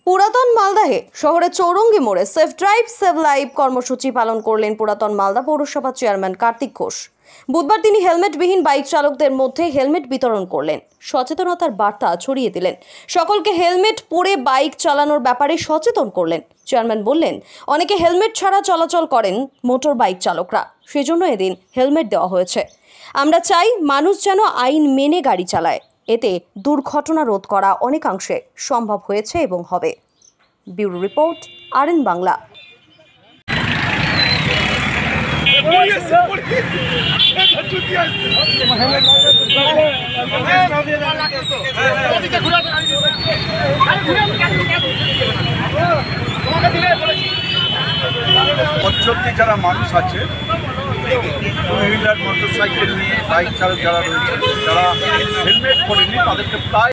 পুরাতন মালদাহে শহরের চৌরঙ্গি মোড়ে সেফ ড্রাইভ সেভ লাইভ কর্মসূচি পালন করলেন পুরাতন মালদা পৌরসভা চেয়ারম্যান কার্তিক ঘোষ। বুধবার তিনি হেলমেটবিহীন বাইক চালকদের মধ্যে হেলমেট বিতরণ করলেন, সচেতনতার বার্তা ছড়িয়ে দিলেন, সকলকে হেলমেট পরে বাইক চালানোর ব্যাপারে সচেতন করলেন। চেয়ারম্যান বললেন, অনেকে হেলমেট ছাড়া চলাচল করেন মোটর বাইক চালকরা, সেজন্য এদিন হেলমেট দেওয়া হয়েছে। আমরা চাই মানুষ যেন আইন মেনে গাড়ি চালায়, এতে দুর্ঘটনা রোধ করা অনেকাংশে সম্ভব হয়েছে এবং হবে। Bureau report, RN Bangla. পথচলতি যারা মানুষ আছে, টু হুইলার মোটরসাইকেল নিয়ে বাইক চালক যারা রয়েছে, যারা হেলমেট পরেনি তাদেরকে প্রায়